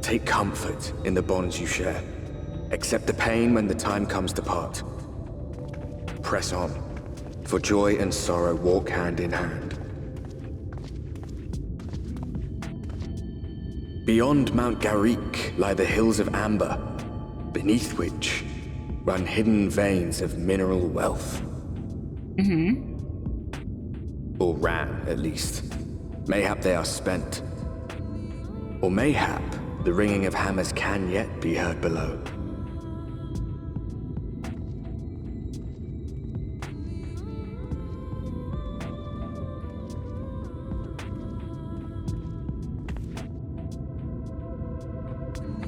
Take comfort in the bonds you share. Accept the pain when the time comes to part. Press on, for joy and sorrow walk hand in hand. Beyond Mount Garrick lie the hills of Amber, beneath which run hidden veins of mineral wealth. Or ran, at least. Mayhap they are spent. Or mayhap the ringing of hammers can yet be heard below.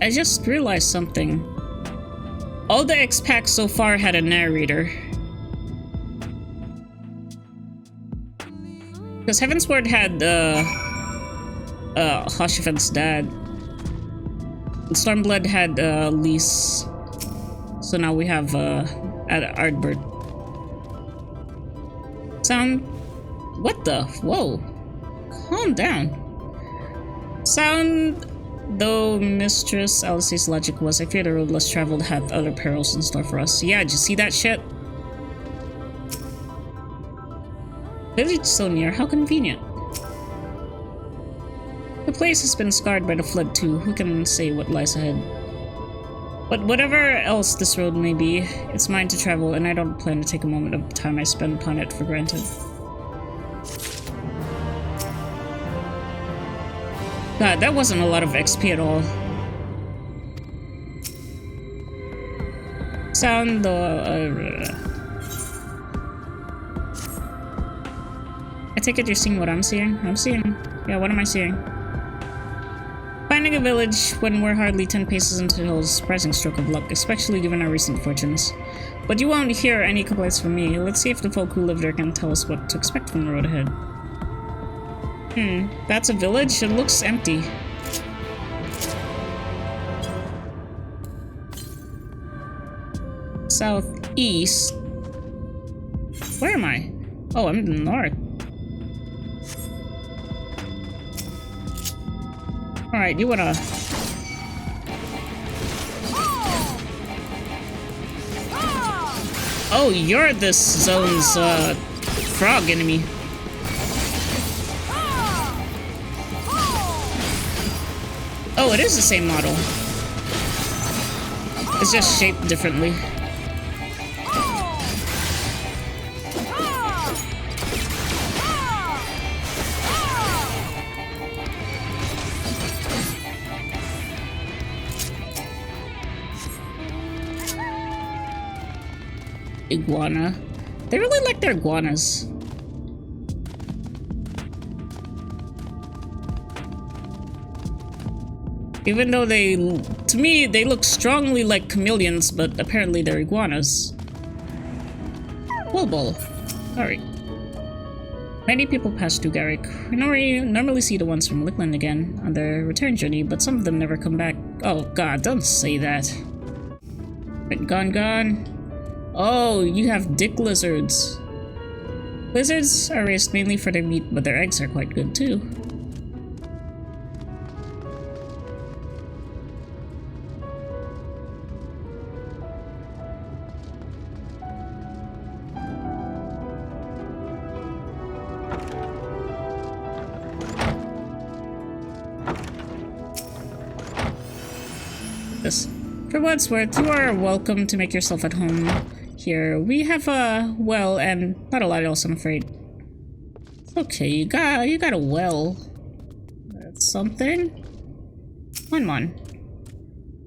I just realized something. All the X packs so far had a narrator. Because Heavensward had Hoshifen's dad. And Stormblood had Lys. So now we have Ardbert. Sound. What the? Whoa. Calm down. Sound. Though Mistress Alice's logic was, I fear the road less traveled had other perils in store for us. Yeah, did you see that shit? Village so near, how convenient. The place has been scarred by the flood too, who can say what lies ahead? But whatever else this road may be, it's mine to travel, and I don't plan to take a moment of the time I spend upon it for granted. God, that wasn't a lot of XP at all. Sound I take it you're seeing what I'm seeing? I'm seeing. Yeah, what am I seeing? Finding a village when we're hardly 10 paces into the hills is a surprising stroke of luck, especially given our recent fortunes. But you won't hear any complaints from me. Let's see if the folk who live there can tell us what to expect from the road ahead. That's a village? It looks empty. Southeast? Where am I? Oh, I'm in the north. Alright, you wanna... Oh, you're this zone's, frog enemy. Oh, it is the same model. It's just shaped differently. Iguana. They really like their iguanas. Even though they, to me, they look strongly like chameleons, but apparently they're iguanas. Bulbul. Alright. Many people pass through Garrick. We normally see the ones from Lickland again on their return journey, but some of them never come back. Oh god, don't say that. Right, gone. Oh, you have dick lizards. Lizards are raised mainly for their meat, but their eggs are quite good too. For what it's worth, you are welcome to make yourself at home here. We have a well and not a lot else, I'm afraid. It's okay, you got a well. That's something. One.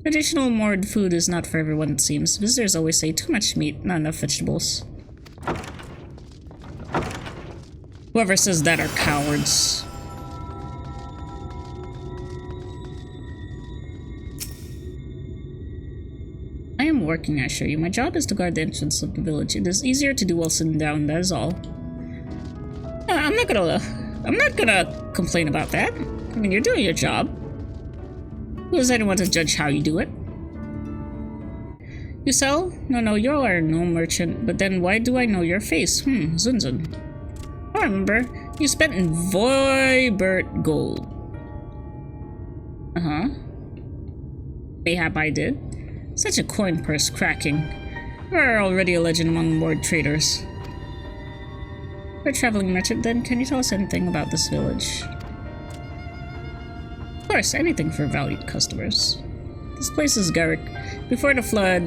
Traditional moored food is not for everyone, it seems. Visitors always say too much meat, not enough vegetables. Whoever says that are cowards. I am working, I assure you. My job is to guard the entrance of the village. It is easier to do while sitting down, that is all. I'm not gonna complain about that. I mean, you're doing your job. Who is anyone to judge how you do it? You sell? No, you are no merchant. But then why do I know your face? Zunzun. I remember. You spent in Voibert gold. Mayhap I did. Such a coin purse cracking. You are already a legend among moored traders. You're a traveling merchant then, can you tell us anything about this village? Of course, anything for valued customers. This place is Garrick. Before the flood,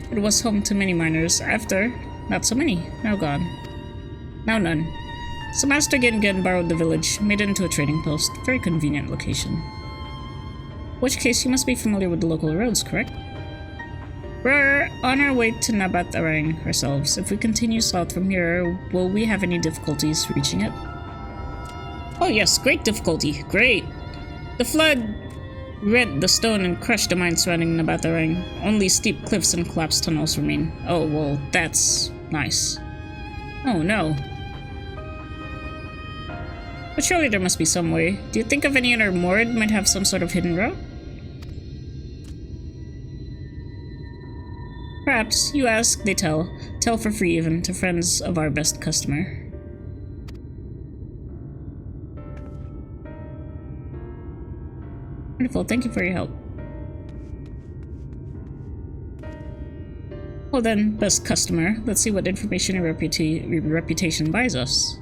it was home to many miners. After, not so many. Now gone. Now none. So Master Gengen borrowed the village, made it into a trading post. Very convenient location. In which case, you must be familiar with the local roads, correct? We're on our way to Nabat Arang ourselves. If we continue south from here, will we have any difficulties reaching it? Oh yes, great difficulty. Great! The flood rent the stone and crushed the mine surrounding Nabat Arang. Only steep cliffs and collapsed tunnels remain. Oh, well, that's nice. Oh no. But surely there must be some way. Do you think of any other moored might have some sort of hidden route? Perhaps, you ask, they tell. Tell for free even, to friends of our best customer. Wonderful, thank you for your help. Well then, best customer, let's see what information and reputation buys us.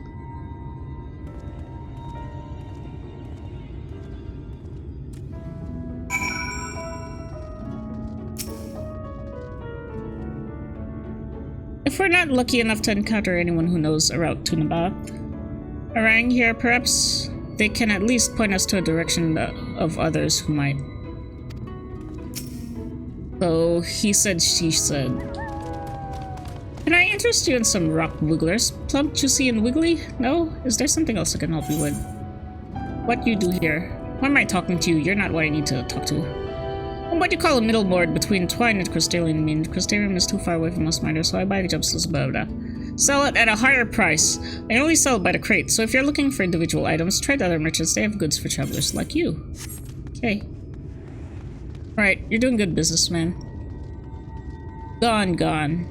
If we're not lucky enough to encounter anyone who knows a route to Nabat Arang here, perhaps they can at least point us to a direction of others who might. So, he said, she said. Can I interest you in some rock wigglers? Plump, juicy, and wiggly? No? Is there something else I can help you with? What you do here? Why am I talking to you? You're not what I need to talk to. I'm what you call a middle board between Twine and Crystalium. I mean, Crystalium is too far away from most miners, so I buy the gemstones, blah blah blah. Sell it at a higher price. I only sell it by the crate, so if you're looking for individual items, try the other merchants. They have goods for travelers like you. Okay. Alright, you're doing good business, man. Gone.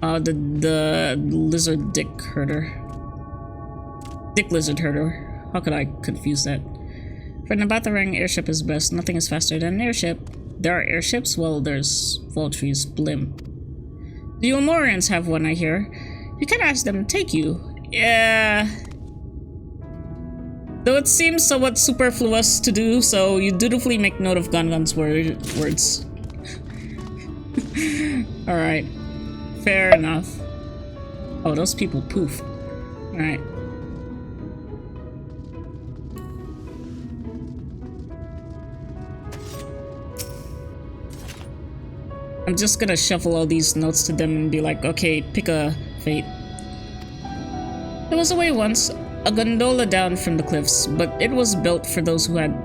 Oh, the lizard dick herder. Dick lizard herder. How could I confuse that? For Nabat Arang, airship is best. Nothing is faster than an airship. There are airships? Well, there's Voltree's blimp. The Ulmorians have one, I hear. You can ask them to take you. Yeah. Though it seems somewhat superfluous to do, so you dutifully make note of Gongon's words. Alright. Fair enough. Oh, those people poof. Alright. I'm just gonna shuffle all these notes to them and be like, okay, pick a fate. There was a way once, a gondola down from the cliffs, but it was built for those who had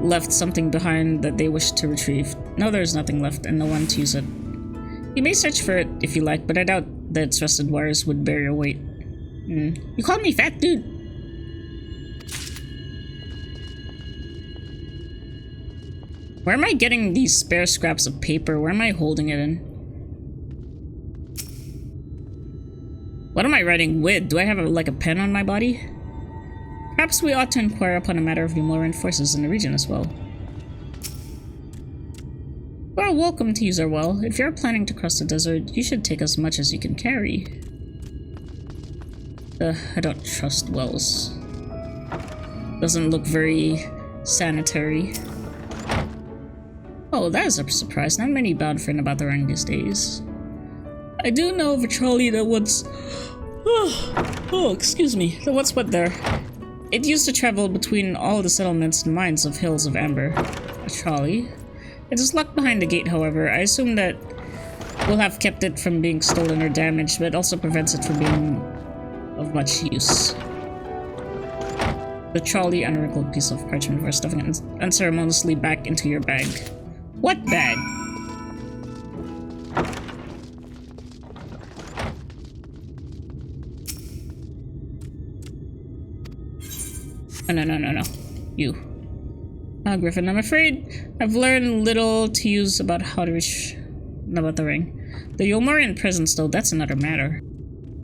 left something behind that they wished to retrieve. Now there's nothing left and no one to use it. You may search for it if you like, but I doubt that its rusted wires would bear your weight. You called me fat, dude! Where am I getting these spare scraps of paper? Where am I holding it in? What am I writing with? Do I have like a pen on my body? Perhaps we ought to inquire upon a matter of the Ulmorian forces in the region as well. You are welcome to use our well. If you're planning to cross the desert, you should take as much as you can carry. I don't trust wells. Doesn't look very sanitary. Oh, that is a surprise. Not many bound for Nabat Arang these days. I do know of a trolley that once... Oh, excuse me. That once went there. It used to travel between all the settlements and mines of Hills of Amber. A trolley? It is locked behind the gate, however. I assume that will have kept it from being stolen or damaged, but also prevents it from being of much use. The trolley, unwrinkled piece of parchment for stuffing it unceremoniously back into your bag. What bag? Oh, no. You. Griffin, I'm afraid I've learned little to use about how to reach Nabat Arang. The Ulmorian presence, though, that's another matter.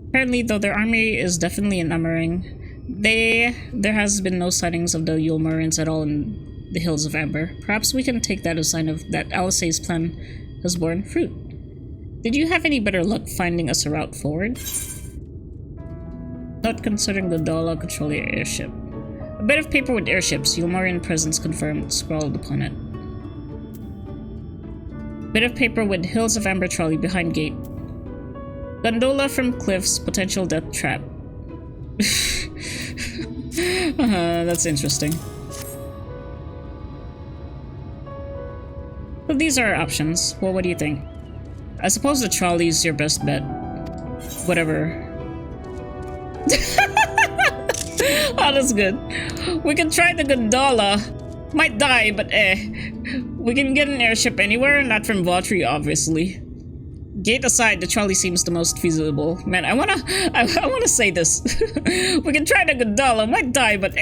Apparently, though their army is definitely in Amarang, there has been no sightings of the Ulmorians at all in the Hills of Amber. Perhaps we can take that as a sign of that Alisaie's plan has borne fruit. Did you have any better luck finding us a route forward? Not considering the Dala controlling your airship. A bit of paper with airships, Yulmarian presence confirmed, scrawled upon it. Bit of paper with Hills of Amber trolley behind gate. Gondola from cliffs, potential death trap. That's interesting. So these are our options. Well, what do you think? I suppose the trolley's your best bet. Whatever. Oh, that's good. We can try the gondola. Might die, but we can get an airship anywhere, not from Vautry, obviously. Gate aside, the trolley seems the most feasible. Man, I wanna say this. We can try the gondola. Might die, but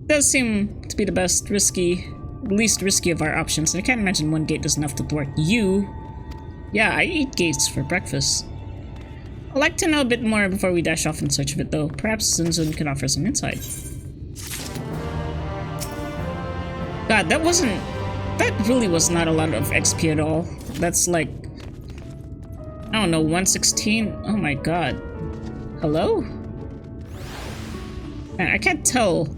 Does seem to be the least risky of our options. I can't imagine one gate is enough to thwart you. Yeah, I eat gates for breakfast. I'd like to know a bit more before we dash off in search of it, though. Perhaps Zunzun can offer some insight. God, that really was not a lot of XP at all. That's like, I don't know, 116? Oh my god. Hello? Man, I can't tell.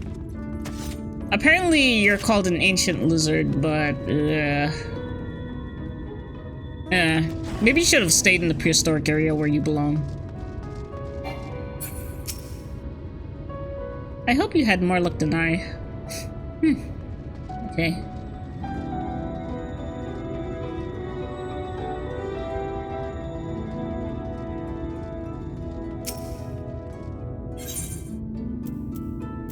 Apparently you're called an ancient lizard, but maybe you should have stayed in the prehistoric area where you belong. I hope you had more luck than I. Okay.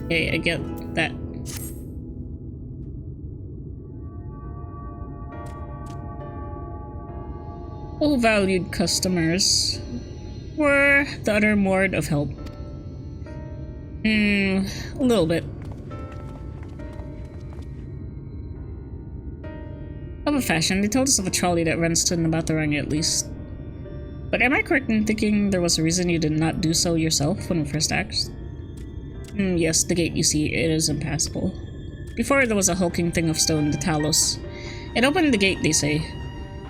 Okay, I get that. Oh, valued customers. Were the utter mord of help? A little bit. Of a fashion, they told us of a trolley that runs to Nabatarang at least. But am I correct in thinking there was a reason you did not do so yourself when we first asked? Yes, the gate you see, it is impassable. Before there was a hulking thing of stone, the Talos. It opened the gate, they say.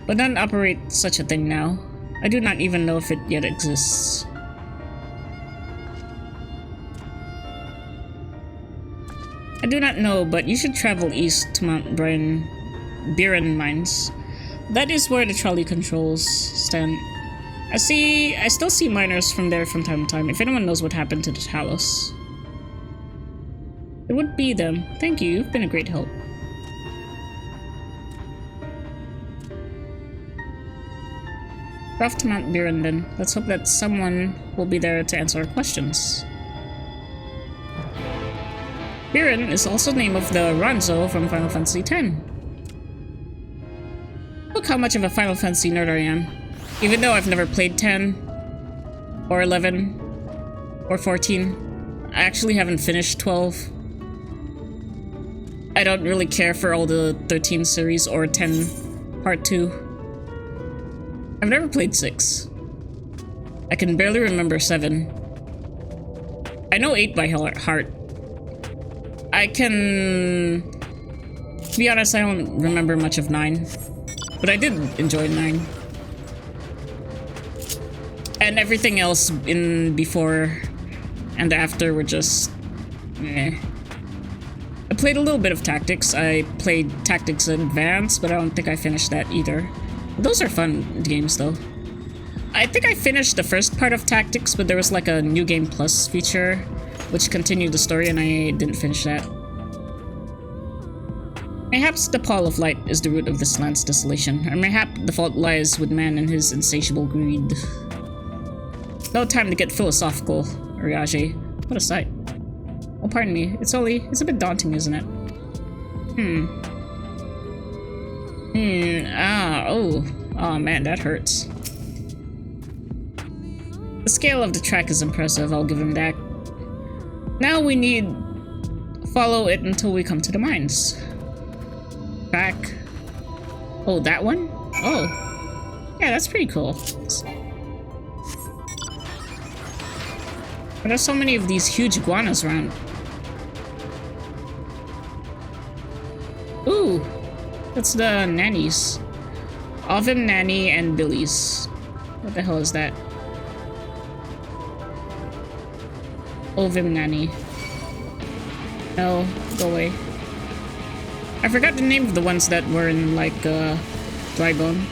But none operate such a thing now. I do not even know if it yet exists. I do not know, but you should travel east to Mount Biren Mines. That is where the trolley controls stand. I still see miners from there from time to time, if anyone knows what happened to the Talos. It would be them. Thank you, you've been a great help. Off to Mount Biren then. Let's hope that someone will be there to answer our questions. Biren is also the name of the Ranzo from Final Fantasy X. Look how much of a Final Fantasy nerd I am. Even though I've never played 10, or 11, or 14, I actually haven't finished 12. I don't really care for all the 13 series or 10 Part 2. I've never played 6. I can barely remember 7. I know 8 by heart. I can... To be honest, I don't remember much of 9. But I did enjoy 9. And everything else in before and after were just... I played a little bit of Tactics. I played Tactics Advance, but I don't think I finished that either. Those are fun games, though. I think I finished the first part of Tactics, but there was like a New Game Plus feature, which continued the story, and I didn't finish that. Mayhaps the Pall of Light is the root of this land's desolation, or mayhap the fault lies with man and his insatiable greed. No time to get philosophical, Uriage. What a sight. Oh, pardon me. It's a bit daunting, isn't it? Oh man, that hurts. The scale of the track is impressive, I'll give him that. Now we need follow it until we come to the mines. Track. Oh, that one? Oh. Yeah, that's pretty cool. There's so many of these huge iguanas around. Ooh, that's the nannies. Ovim Nanny and Billy's. What the hell is that? Ovim Nanny. No, go away. I forgot the name of the ones that were in, like, Drybone.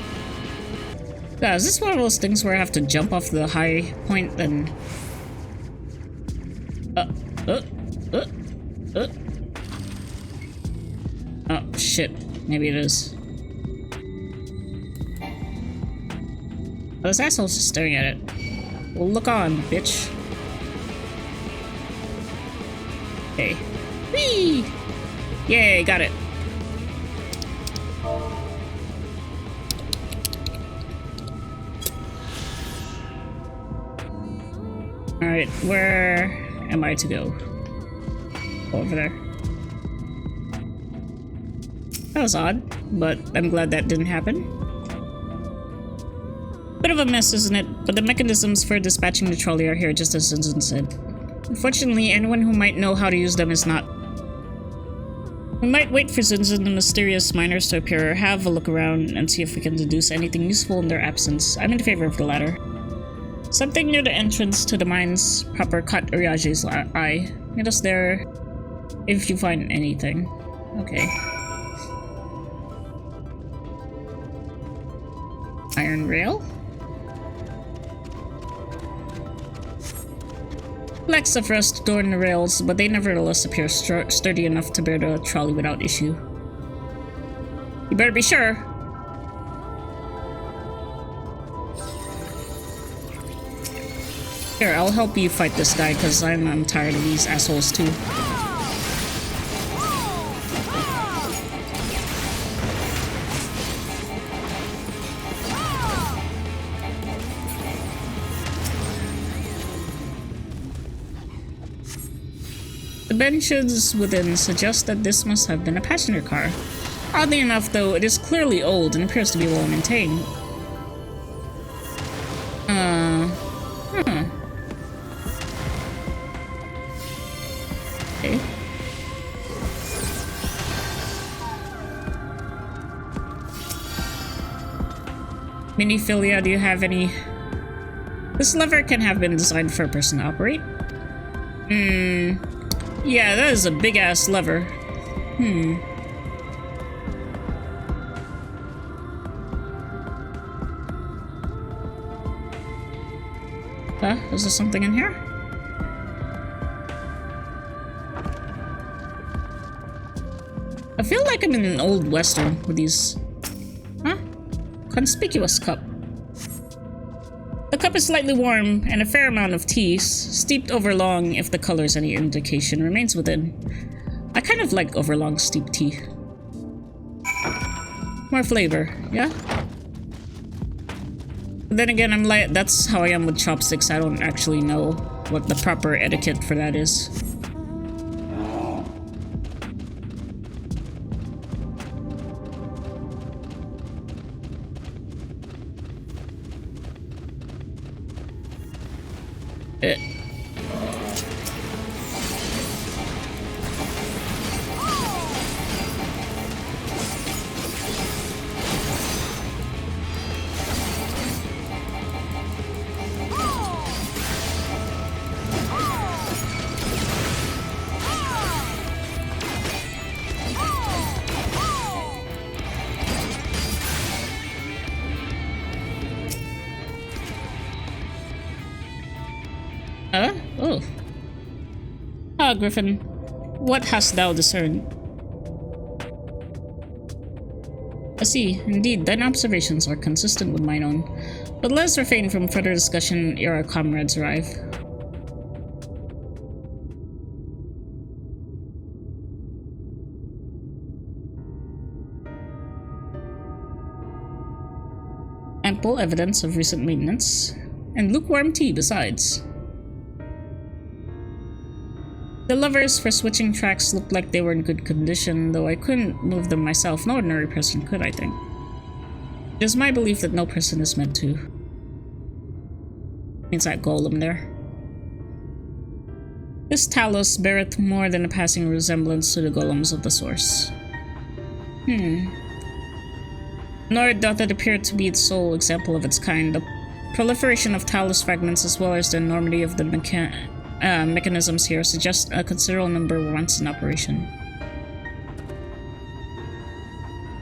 Yeah, is this one of those things where I have to jump off the high point and... Oh, shit. Maybe it is. Oh, this asshole's just staring at it. Well, look on, bitch. Okay. Whee! Yay, got it. Alright, where am I to go? Over there. That was odd, but I'm glad that didn't happen. Bit of a mess, isn't it? But the mechanisms for dispatching the trolley are here, just as Zinzin said. Unfortunately, anyone who might know how to use them is not. We might wait for Zinzin the mysterious miners to appear, or have a look around and see if we can deduce anything useful in their absence. I'm in favor of the latter. Something near the entrance to the mines proper caught Uriage's eye. Meet us there if you find anything. Okay. Iron rail? Lexa for us to adorn the rails, but they nevertheless appear sturdy enough to bear the trolley without issue. You better be sure. Here, I'll help you fight this guy, because I'm tired of these assholes too. The benches within suggest that this must have been a passenger car. Oddly enough, though, it is clearly old and appears to be well maintained. Okay. Miniphilia, do you have any? This lever can have been designed for a person to operate. Yeah, that is a big-ass lever. Huh? Is there something in here? I feel like I'm in an old western with these... Huh? Conspicuous cup. The cup is slightly warm, and a fair amount of tea, steeped over long if the color's any indication, remains within. I kind of like overlong steeped tea. More flavor, yeah? But then again, I'm like, that's how I am with chopsticks. I don't actually know what the proper etiquette for that is. Oh. Ah, Griffin, what hast thou discerned? I see. Indeed, thine observations are consistent with mine own. But let us refrain from further discussion ere our comrades arrive. Ample evidence of recent maintenance, and lukewarm tea besides. The levers for switching tracks looked like they were in good condition, though I couldn't move them myself. No ordinary person could, I think. It is my belief that no person is meant to. Means that golem there. This talus beareth more than a passing resemblance to the golems of the source. Nor doth it appear to be its sole example of its kind. The proliferation of talus fragments as well as the enormity of the mechanisms here suggest a considerable number were once in operation.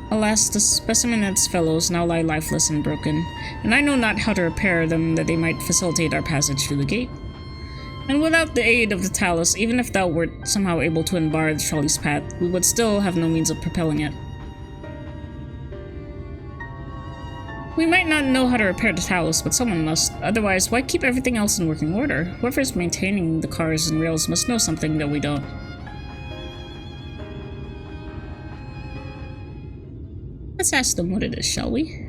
Alas, the specimen and its fellows now lie lifeless and broken, and I know not how to repair them that they might facilitate our passage through the gate. And without the aid of the talus, even if thou wert somehow able to unbar the trolley's path, we would still have no means of propelling it. We might not know how to repair the talus, but someone must. Otherwise, why keep everything else in working order? Whoever's maintaining the cars and rails must know something that we don't. Let's ask them what it is, shall we?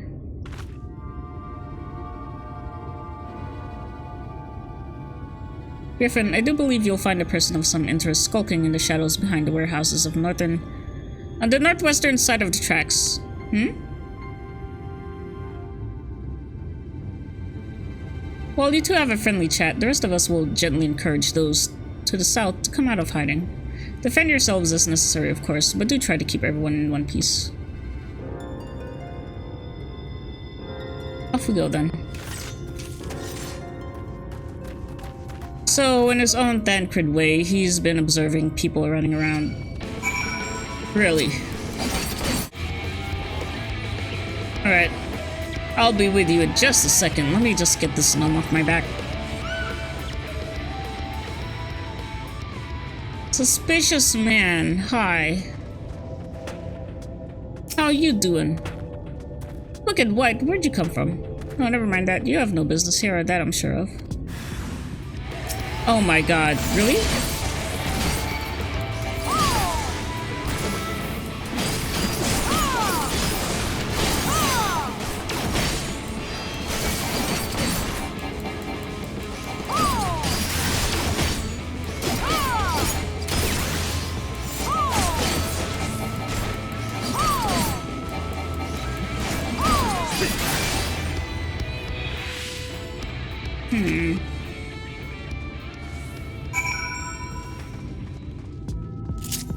Griffin, I do believe you'll find a person of some interest skulking in the shadows behind the warehouses of on the northwestern side of the tracks. While you two have a friendly chat, the rest of us will gently encourage those to the south to come out of hiding. Defend yourselves as necessary, of course, but do try to keep everyone in one piece. Off we go then. So, in his own Thancred way, he's been observing people running around. Really? Alright. I'll be with you in just a second. Let me just get this gnome off my back. Suspicious man, hi. How you doing? Look at White, where'd you come from? Oh, never mind that. You have no business here, that I'm sure of. Oh my god, really?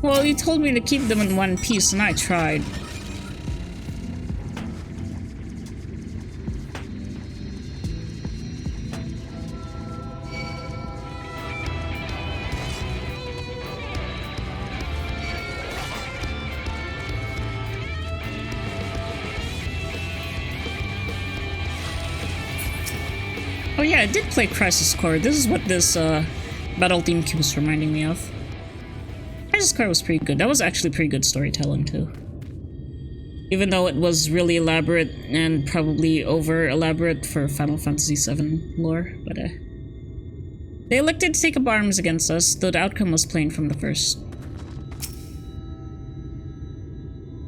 Well, you told me to keep them in one piece, and I tried. Oh yeah, I did play Crisis Core. This is what this battle theme keeps reminding me of. Crisis Core was pretty good. That was actually pretty good storytelling too. Even though it was really elaborate and probably over elaborate for Final Fantasy VII lore, but they elected to take up arms against us, though the outcome was plain from the first.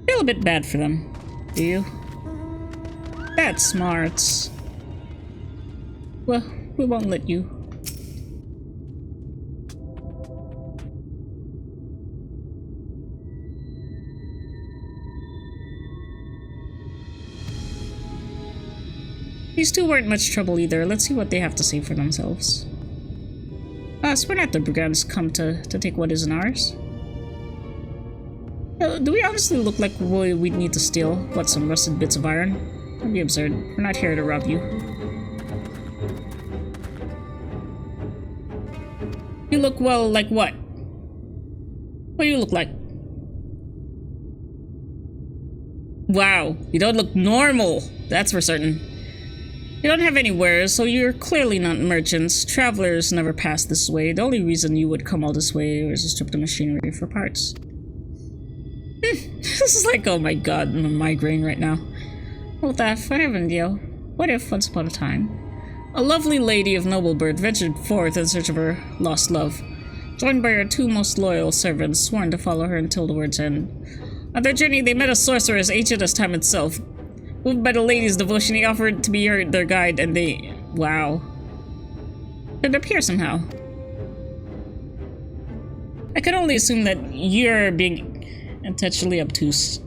Feel a bit bad for them, do you? That's smart. Well, we won't let you. These two weren't much trouble either. Let's see what they have to say for themselves. So we're not the brigands come to take what isn't ours. Do we honestly look like we'd need to steal? What, some rusted bits of iron? That'd be absurd. We're not here to rob you. You look, well, like what? What do you look like? Wow, you don't look normal. That's for certain. You don't have any wares, so you're clearly not merchants. Travelers never pass this way. The only reason you would come all this way is to strip the machinery for parts. This is like, oh my god, I'm a migraine right now. What if, I have an idea. What if, once upon a time, a lovely lady of noble birth ventured forth in search of her lost love, joined by her two most loyal servants, sworn to follow her until the world's end. On their journey, they met a sorcerer as ancient as time itself. Moved by the lady's devotion, he offered to be their guide, and they... wow. Could appear somehow. I could only assume that you're being intentionally obtuse.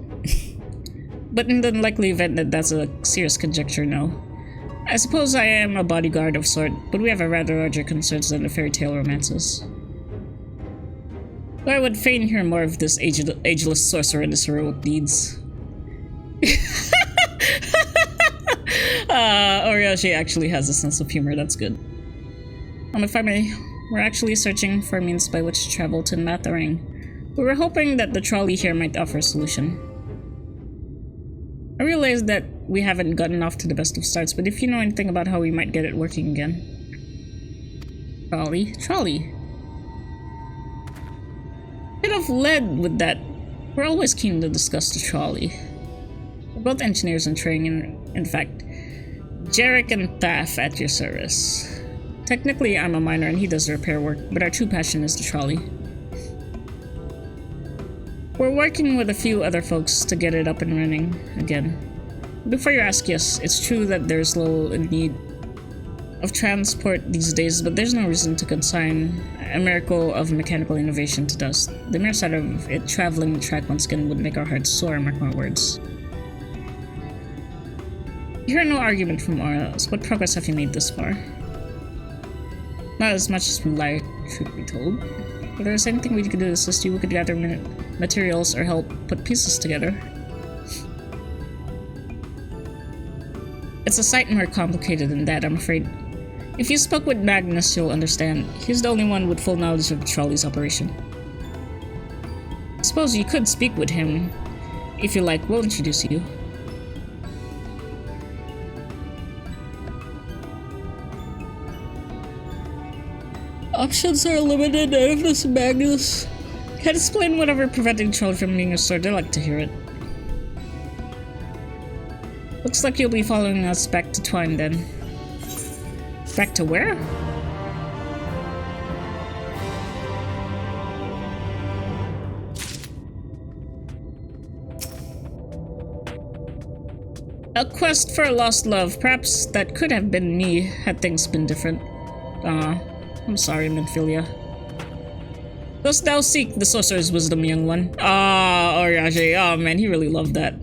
But in the unlikely event that that's a serious conjecture, no. I suppose I am a bodyguard of sort, but we have a rather larger concerns than the fairy tale romances. I would fain hear more of this ageless sorcerer and his heroic deeds. Oriashi actually has a sense of humor, that's good. If I may, we're actually searching for means by which to travel to Natharang. We were hoping that the trolley here might offer a solution. I realize that we haven't gotten off to the best of starts, but if you know anything about how we might get it working again. Trolley. Could have led with that. We're always keen to discuss the trolley. We're both engineers in training, in fact, Jarek and Thaf at your service. Technically, I'm a miner and he does the repair work, but our true passion is the trolley. We're working with a few other folks to get it up and running again. Before you ask, yes, it's true that there's little in need of transport these days, but there's no reason to consign a miracle of mechanical innovation to dust. The mere sight of it traveling the track once again would make our hearts soar, mark my words. You hear no argument from Auras. What progress have you made this far? Not as much as we like, truth be told. If there's anything we could do to assist you, we could gather materials or help put pieces together. It's a sight more complicated than that, I'm afraid. If you spoke with Magnus, you'll understand. He's the only one with full knowledge of the trolley's operation. I suppose you could speak with him. If you like, we'll introduce you. Options are limited, and if this Magnus can't explain whatever preventing the trolley from being restored, I'd like to hear it. Looks like you'll be following us back to Twine then. Back to where? A quest for a lost love. Perhaps that could have been me had things been different. I'm sorry, Minfilia. Dost thou seek the sorcerer's wisdom, young one? Oriashi. Oh man, he really loved that.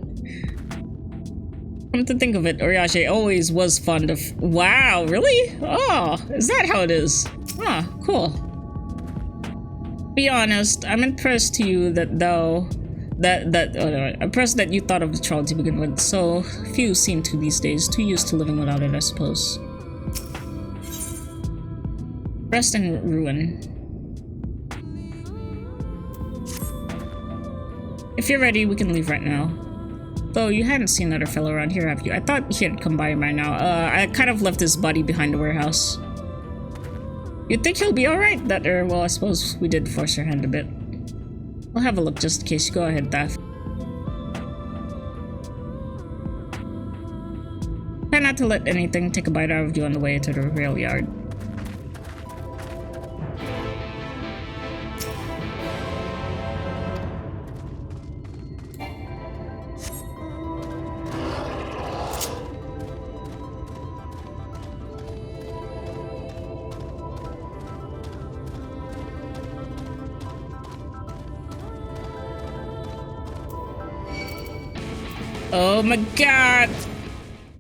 Come to think of it, Oriashi always was fond of— Wow, really? Oh, is that how it is? Ah, cool. Be honest, I'm impressed to you that I'm impressed that you thought of the trolley to begin with. So few seem to these days, too used to living without it, I suppose. Rest in ruin. If you're ready, we can leave right now. Though you hadn't seen another fellow around here, have you? I thought he had come by now. I kind of left his body behind the warehouse. You'd think he'll be alright, well, I suppose we did force our hand a bit. I'll have a look just in case. Go ahead, Thaf. Try not to let anything take a bite out of you on the way to the rail yard. Oh my god!